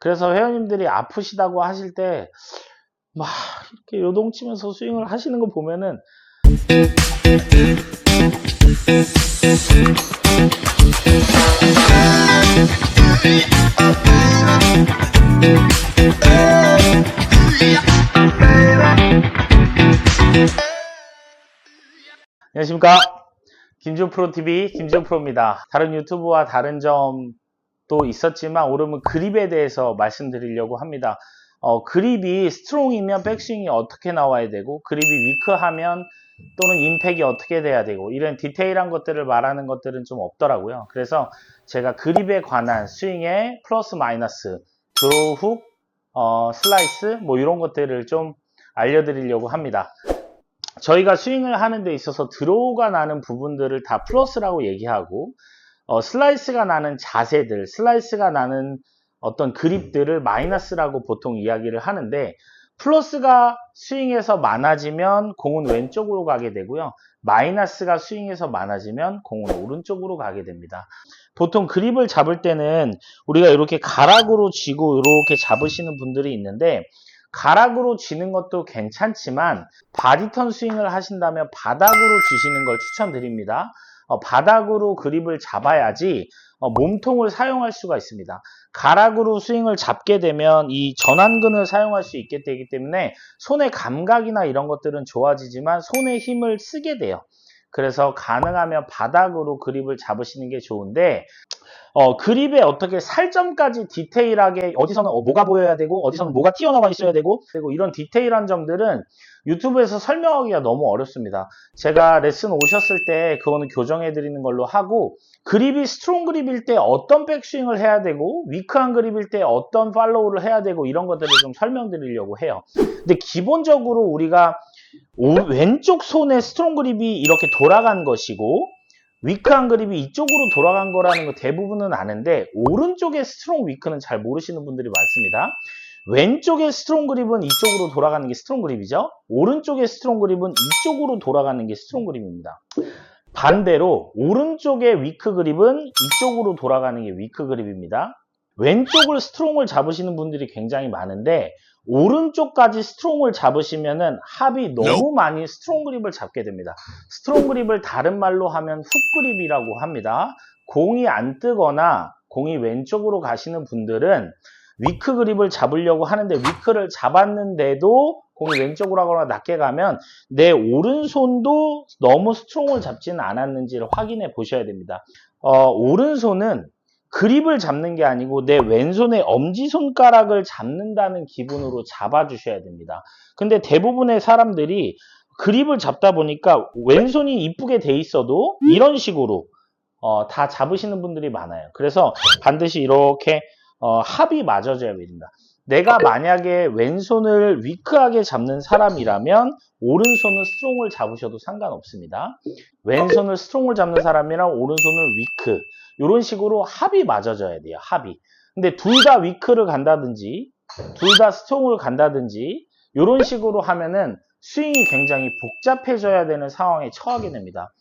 그래서 회원님들이 아프시다고 하실 때 막 이렇게 요동치면서 스윙을 하시는 거 보면은 안녕하십니까, 김지호 프로TV 김지호 프로입니다. 다른 유튜브와 다른 점도 있었지만 오늘은 그립에 대해서 말씀드리려고 합니다. 그립이 스트롱이면 백스윙이 어떻게 나와야 되고, 그립이 위크하면 또는 임팩이 어떻게 돼야 되고, 이런 디테일한 것들을 말하는 것들은 좀 없더라고요. 그래서 제가 그립에 관한 스윙의 플러스 마이너스, 드로우 훅, 슬라이스 뭐 이런 것들을 좀 알려드리려고 합니다. 저희가 스윙을 하는 데 있어서 드로우가 나는 부분들을 다 플러스라고 얘기하고, 슬라이스가 나는 자세들, 슬라이스가 나는 어떤 그립들을 마이너스라고 보통 이야기를 하는데, 플러스가 스윙에서 많아지면 공은 왼쪽으로 가게 되고요. 마이너스가 스윙에서 많아지면 공은 오른쪽으로 가게 됩니다. 보통 그립을 잡을 때는 우리가 이렇게 가락으로 쥐고 이렇게 잡으시는 분들이 있는데, 가락으로 쥐는 것도 괜찮지만 바디턴 스윙을 하신다면 바닥으로 쥐시는 걸 추천드립니다. 바닥으로 그립을 잡아야지 몸통을 사용할 수가 있습니다. 가락으로 스윙을 잡게 되면 이 전완근을 사용할 수 있게 되기 때문에 손의 감각이나 이런 것들은 좋아지지만 손의 힘을 쓰게 돼요. 그래서 가능하면 바닥으로 그립을 잡으시는 게 좋은데, 그립에 어떻게 살점까지 디테일하게 어디서는 뭐가 보여야 되고 어디서는 뭐가 튀어나와 있어야 되고 이런 디테일한 점들은 유튜브에서 설명하기가 너무 어렵습니다. 제가 레슨 오셨을 때 그거는 교정해 드리는 걸로 하고, 그립이 스트롱 그립일 때 어떤 백스윙을 해야 되고 위크한 그립일 때 어떤 팔로우를 해야 되고 이런 것들을 좀 설명드리려고 해요. 근데 기본적으로 우리가 왼쪽 손의 스트롱 그립이 이렇게 돌아간 것이고 위크한 그립이 이쪽으로 돌아간 거라는 거 대부분은 아는데, 오른쪽의 스트롱 위크는 잘 모르시는 분들이 많습니다. 왼쪽의 스트롱 그립은 이쪽으로 돌아가는 게 스트롱 그립이죠. 오른쪽의 스트롱 그립은 이쪽으로 돌아가는 게 스트롱 그립입니다. 반대로 오른쪽의 위크 그립은 이쪽으로 돌아가는 게 위크 그립입니다. 왼쪽을 스트롱을 잡으시는 분들이 굉장히 많은데, 오른쪽까지 스트롱을 잡으시면은 합이 너무 많이 스트롱 그립을 잡게 됩니다. 스트롱 그립을 다른 말로 하면 훅 그립이라고 합니다. 공이 안 뜨거나 공이 왼쪽으로 가시는 분들은 위크 그립을 잡으려고 하는데, 위크를 잡았는데도 공이 왼쪽으로 하거나 낮게 가면 내 오른손도 너무 스트롱을 잡지는 않았는지를 확인해 보셔야 됩니다. 오른손은 그립을 잡는 게 아니고 내 왼손의 엄지손가락을 잡는다는 기분으로 잡아주셔야 됩니다. 근데 대부분의 사람들이 그립을 잡다 보니까 왼손이 이쁘게 돼 있어도 이런 식으로 다 잡으시는 분들이 많아요. 그래서 반드시 이렇게 합이 맞아져야 됩니다. 내가 만약에 왼손을 위크하게 잡는 사람이라면 오른손은 스트롱을 잡으셔도 상관없습니다. 왼손을 스트롱을 잡는 사람이랑 오른손을 위크, 이런 식으로 합이 맞아져야 돼요. 합이. 근데 둘 다 위크를 간다든지 둘 다 스트롱을 간다든지 이런 식으로 하면은 스윙이 굉장히 복잡해져야 되는 상황에 처하게 됩니다.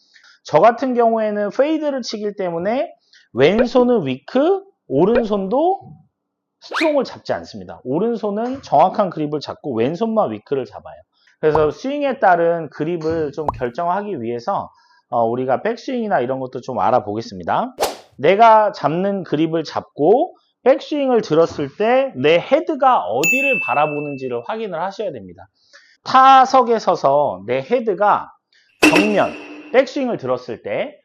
저 같은 경우에는 페이드를 치기 때문에 왼손은 위크, 오른손도 스트롱을 잡지 않습니다. 오른손은 정확한 그립을 잡고 왼손만 위크를 잡아요. 그래서 스윙에 따른 그립을 좀 결정하기 위해서 우리가 백스윙이나 이런 것도 좀 알아보겠습니다. 내가 잡는 그립을 잡고 백스윙을 들었을 때 내 헤드가 어디를 바라보는지를 확인을 하셔야 됩니다. 타석에 서서 내 헤드가 정면, 백스윙을 들었을 때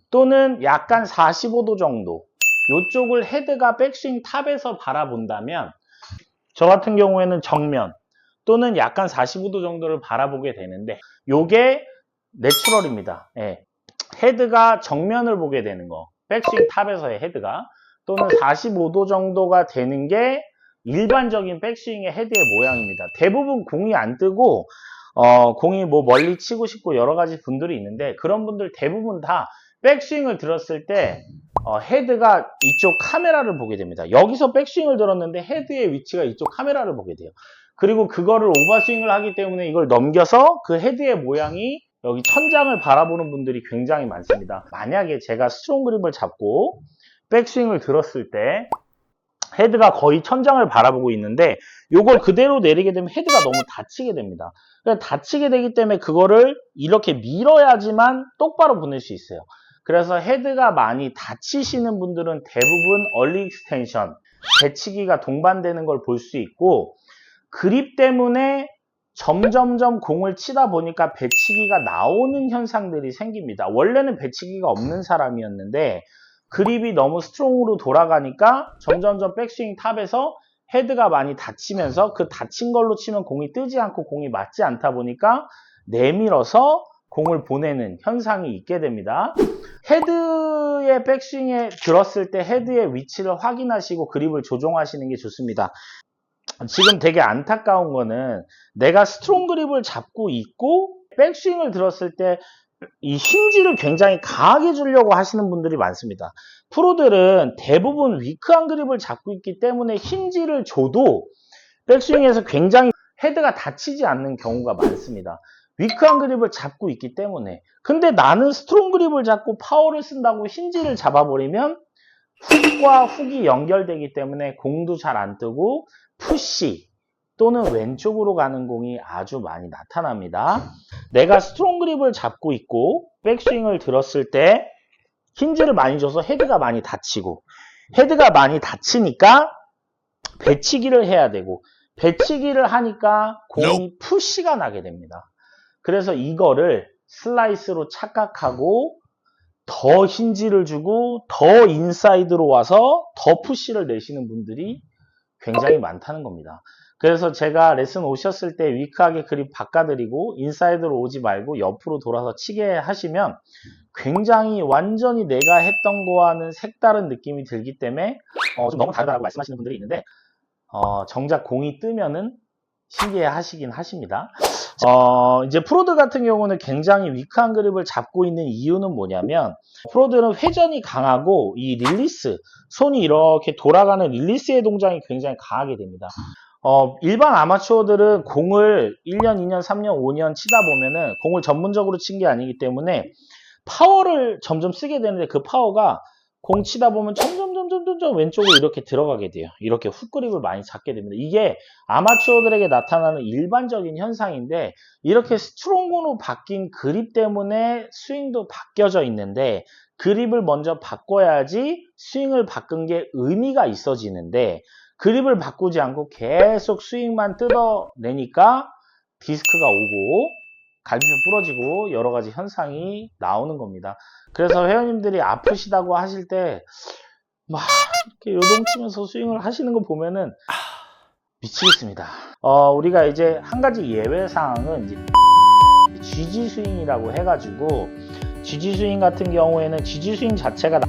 또는 약간 45도 정도, 이쪽을 헤드가 백스윙 탑에서 바라본다면, 저 같은 경우에는 정면 또는 약간 45도 정도를 바라보게 되는데, 요게 내추럴입니다. 예. 헤드가 정면을 보게 되는 거, 백스윙 탑에서의 헤드가, 또는 45도 정도가 되는 게 일반적인 백스윙의 헤드의 모양입니다. 대부분 공이 안 뜨고 공이 뭐 멀리 치고 싶고 여러 가지 분들이 있는데, 그런 분들 대부분 다 백스윙을 들었을 때 헤드가 이쪽 카메라를 보게 됩니다. 여기서 백스윙을 들었는데 헤드의 위치가 이쪽 카메라를 보게 돼요. 그리고 그거를 오버스윙을 하기 때문에 이걸 넘겨서 그 헤드의 모양이 여기 천장을 바라보는 분들이 굉장히 많습니다. 만약에 제가 스트롱 그립을 잡고 백스윙을 들었을 때 헤드가 거의 천장을 바라보고 있는데 요걸 그대로 내리게 되면 헤드가 너무 다치게 됩니다. 다치게 되기 때문에 그거를 이렇게 밀어야지만 똑바로 보낼 수 있어요. 그래서 헤드가 많이 다치시는 분들은 대부분 얼리 익스텐션, 배치기가 동반되는 걸 볼 수 있고, 그립 때문에 점점점 공을 치다 보니까 배치기가 나오는 현상들이 생깁니다. 원래는 배치기가 없는 사람이었는데 그립이 너무 스트롱으로 돌아가니까 점점점 백스윙 탑에서 헤드가 많이 다치면서 그 다친 걸로 치면 공이 뜨지 않고 공이 맞지 않다 보니까 내밀어서 공을 보내는 현상이 있게 됩니다. 헤드의 백스윙에 들었을 때 헤드의 위치를 확인하시고 그립을 조정하시는 게 좋습니다. 지금 되게 안타까운 거는 내가 스트롱 그립을 잡고 있고 백스윙을 들었을 때 이 힌지를 굉장히 강하게 주려고 하시는 분들이 많습니다. 프로들은 대부분 위크한 그립을 잡고 있기 때문에 힌지를 줘도 백스윙에서 굉장히 헤드가 다치지 않는 경우가 많습니다. 위크한 그립을 잡고 있기 때문에. 근데 나는 스트롱 그립을 잡고 파워를 쓴다고 힌지를 잡아버리면 훅과 훅이 연결되기 때문에 공도 잘 안 뜨고 푸시 또는 왼쪽으로 가는 공이 아주 많이 나타납니다. 내가 스트롱 그립을 잡고 있고 백스윙을 들었을 때 힌지를 많이 줘서 헤드가 많이 다치고, 헤드가 많이 다치니까 배치기를 해야 되고, 배치기를 하니까 공이 푸시가 나게 됩니다. 그래서 이거를 슬라이스로 착각하고 더 힌지를 주고 더 인사이드로 와서 더 푸시를 내시는 분들이 굉장히 많다는 겁니다. 그래서 제가 레슨 오셨을 때 위크하게 그립 바꿔드리고 인사이드로 오지 말고 옆으로 돌아서 치게 하시면 굉장히 완전히 내가 했던 거와는 색다른 느낌이 들기 때문에 좀 너무 다르다고 말씀하시는 분들이 있는데 정작 공이 뜨면은 신기해 하시긴 하십니다. 이제 프로들 같은 경우는 굉장히 위크한 그립을 잡고 있는 이유는 뭐냐면, 프로들은 회전이 강하고 이 릴리스, 손이 이렇게 돌아가는 릴리스의 동작이 굉장히 강하게 됩니다. 일반 아마추어들은 공을 1년, 2년, 3년, 5년 치다 보면은 공을 전문적으로 친 게 아니기 때문에 파워를 점점 쓰게 되는데 그 파워가 공 치다 보면 점점 왼쪽으로 이렇게 들어가게 돼요. 이렇게 훅 그립을 많이 잡게 됩니다. 이게 아마추어들에게 나타나는 일반적인 현상인데, 이렇게 스트롱으로 바뀐 그립 때문에 스윙도 바뀌어져 있는데 그립을 먼저 바꿔야지 스윙을 바꾼 게 의미가 있어지는데, 그립을 바꾸지 않고 계속 스윙만 뜯어내니까 디스크가 오고 갈비뼈 부러지고 여러 가지 현상이 나오는 겁니다. 그래서 회원님들이 아프시다고 하실 때 막 이렇게 요동치면서 스윙을 하시는 거 보면은 미치겠습니다. 우리가 이제 한 가지 예외 사항은 이제 GG 스윙이라고 해가지고, GG 스윙 같은 경우에는 GG 스윙 자체가